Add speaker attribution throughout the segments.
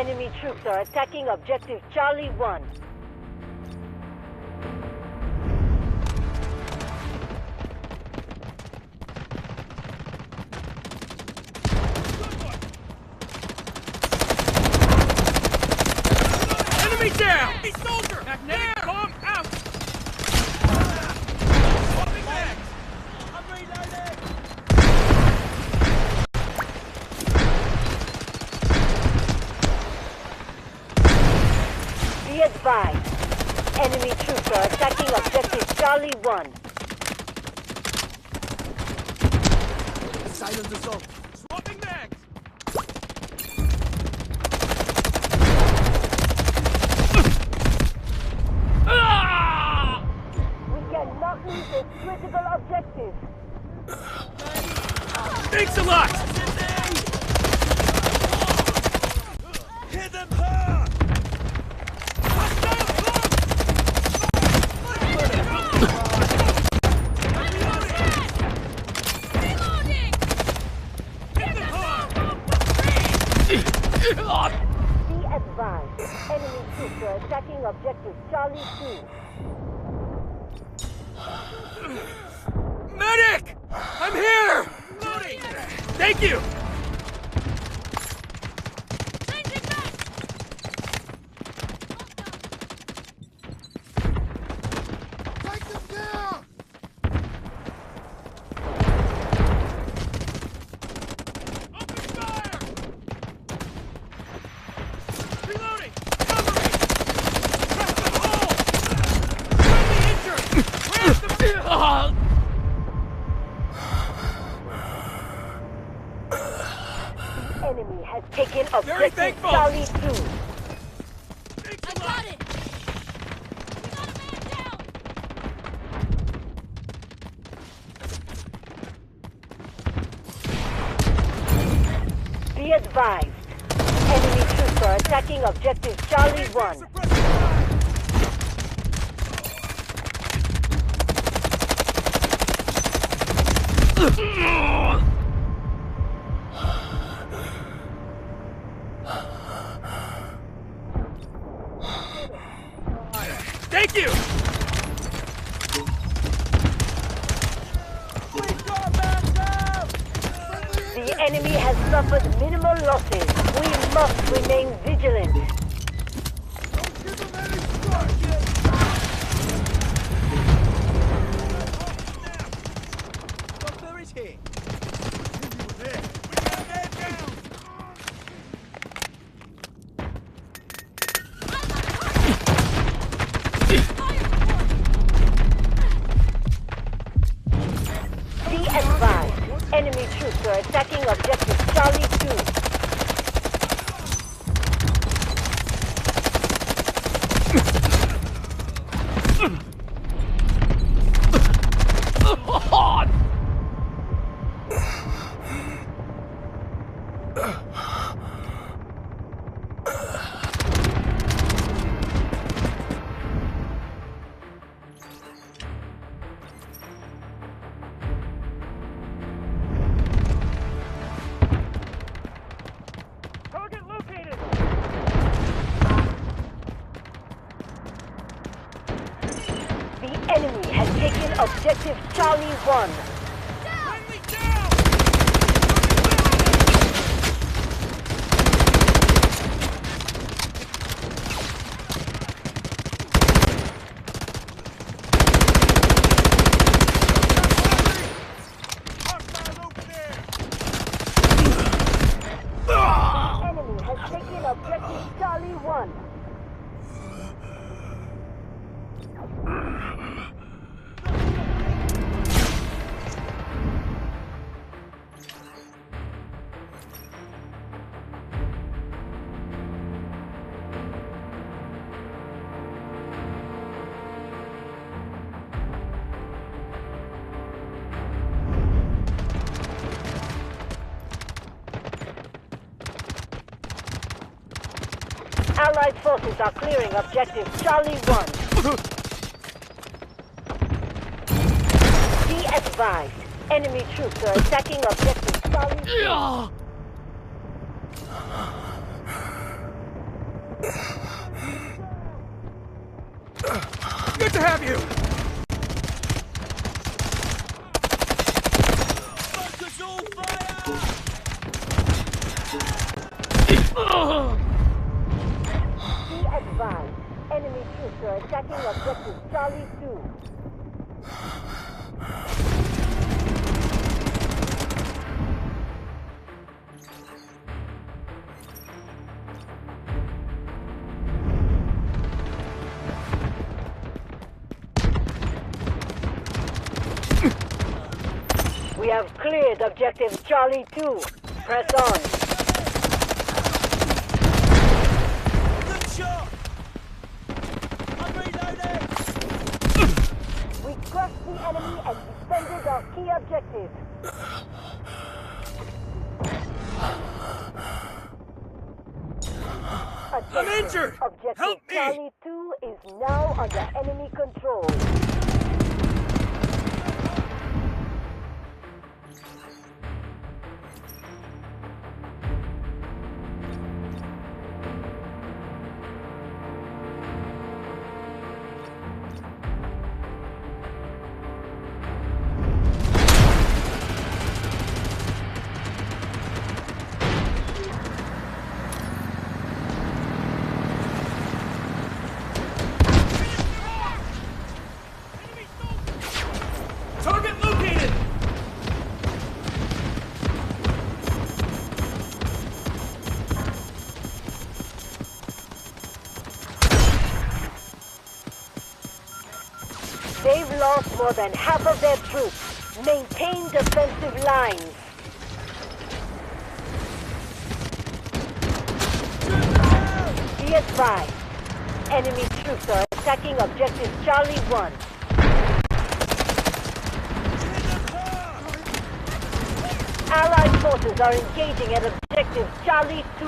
Speaker 1: Enemy troops are attacking objective Charlie 1.
Speaker 2: Enemy down! Hey, soldier! Magnetic bomb out! Swapping mags! I'm reloading!
Speaker 1: Be advised. Enemy troops are attacking objective Charlie 1.
Speaker 2: Silence assault! Swapping mags!
Speaker 1: We cannot lose this critical objective.
Speaker 2: Thanks a lot! Hit them hard! Hostile
Speaker 3: Reloading!
Speaker 2: Hit them hard!
Speaker 1: Be advised. Enemy troops are attacking objective Charlie 2.
Speaker 2: Medic! I'm here! Thank you!
Speaker 3: Changing back!
Speaker 2: Take them down! Open fire! Reloading! Cover me! Press the hole! Friendly injured! Where's the...
Speaker 1: Enemy has taken
Speaker 2: Very
Speaker 1: objective
Speaker 2: thankful.
Speaker 1: Charlie 2.
Speaker 2: Thanks
Speaker 3: I
Speaker 2: a lot!
Speaker 3: got it! We got a man down!
Speaker 1: Be advised. Enemy troops are attacking objective Charlie 1.
Speaker 2: Thank you!
Speaker 1: The enemy has suffered minimal losses. We must remain vigilant.
Speaker 2: Doctor is here. We got a man down!
Speaker 1: Be advised. Enemy troops are attacking objective Charlie 2.
Speaker 2: Target located!
Speaker 1: The enemy has taken objective Charlie 1.
Speaker 2: Friendly down! Hostile over there!
Speaker 1: The enemy has taken objective Charlie 1. Allied forces are clearing objective Charlie 1. Be advised. Enemy troops are attacking objective Charlie 2.
Speaker 2: to have you! Focus all fire!
Speaker 1: Be advised. Enemy troops are attacking objective Charlie 2. We have cleared objective Charlie 2. Press on.
Speaker 2: Good shot! I'm reloading!
Speaker 1: We crushed the enemy and defended our key objective.
Speaker 2: I'm injured!
Speaker 1: Objective
Speaker 2: Help me!
Speaker 1: Charlie 2 is now under enemy control.
Speaker 2: Target located!
Speaker 1: They've lost more than half of their troops. Maintain defensive lines. Be advised. Enemy troops are attacking objective Charlie 1. Allied forces are engaging at objective Charlie 2.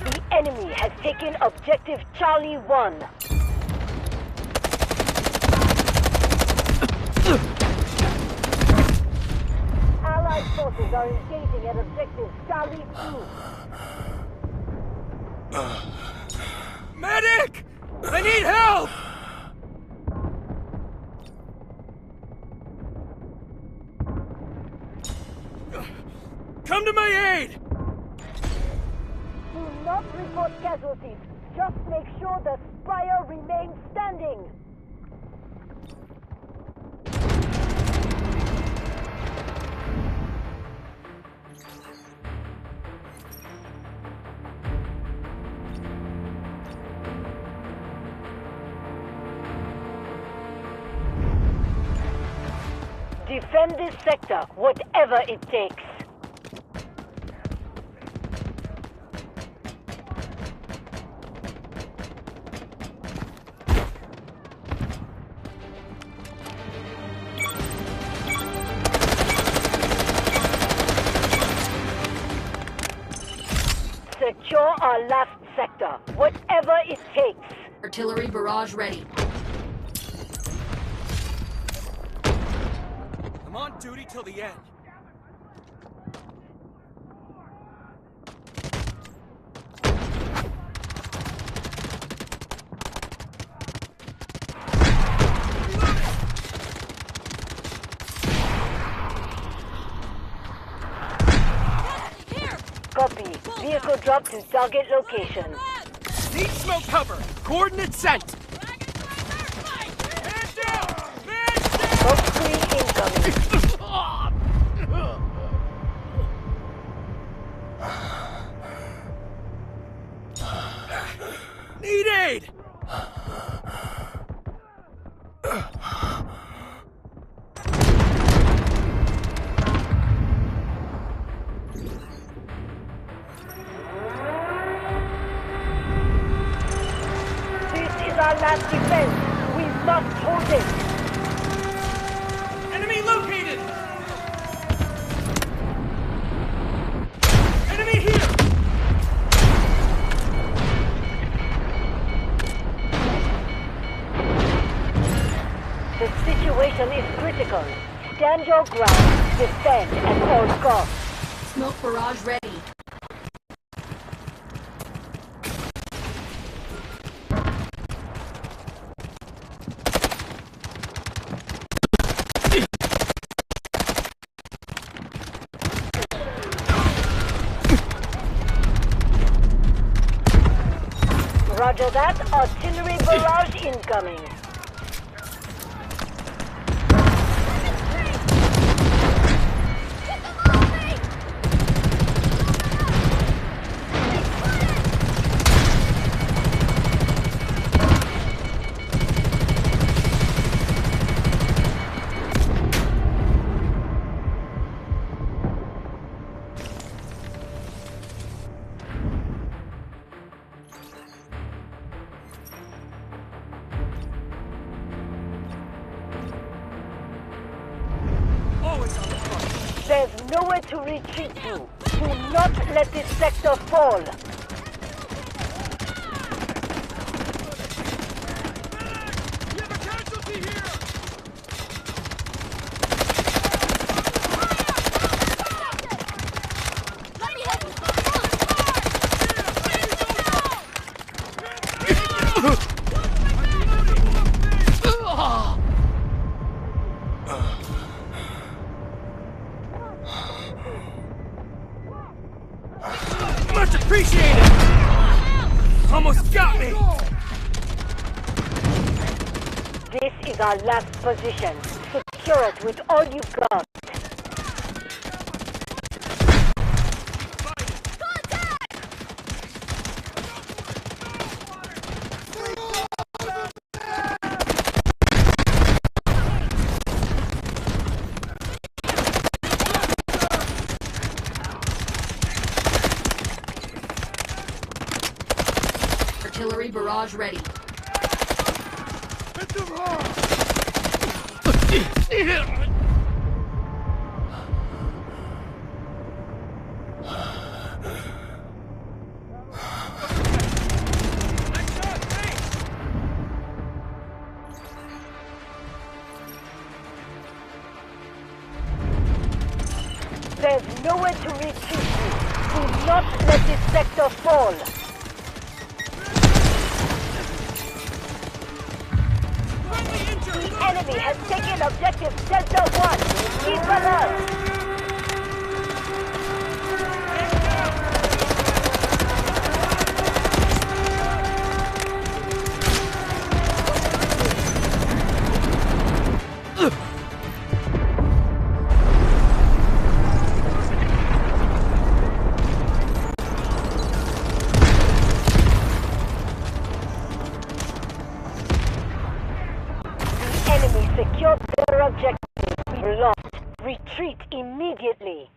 Speaker 1: The enemy has taken objective Charlie 1. Allied forces are engaging at objective Charlie 2.
Speaker 2: Medic! I need help! Come to my aid!
Speaker 1: Do not report casualties. Just make sure the spire remains standing. Defend this sector, whatever it takes. Secure our last sector, whatever it takes.
Speaker 3: Artillery barrage ready.
Speaker 2: I'm on duty till the end.
Speaker 3: Here!
Speaker 1: Copy. Vehicle drop to target location.
Speaker 2: Need smoke cover! Coordinates sent!
Speaker 3: Fight!
Speaker 2: Man down! Man down!
Speaker 1: Smoke screen incoming.
Speaker 2: Need aid!
Speaker 1: This is our last defense. We must hold it.
Speaker 2: Enemy located! Enemy here!
Speaker 1: The situation is critical. Stand your ground. Defend at all costs.
Speaker 3: Smoke barrage ready.
Speaker 1: Roger that. Artillery barrage incoming.
Speaker 2: Always on the front.
Speaker 1: There's nowhere to retreat to. Do not let this sector fall.
Speaker 2: We have a casualty here! Much appreciated! Almost got me!
Speaker 1: This is our last position. Secure it with all you've got.
Speaker 3: Artillery barrage ready.
Speaker 2: Hit them hard! Nice shot, thanks!
Speaker 1: There's nowhere to retreat to. Do not let this sector fall.
Speaker 2: Friendly injured!
Speaker 1: The enemy has taken objective Delta 1. Keep alert. Enemy secured their objective. We lost. Retreat immediately.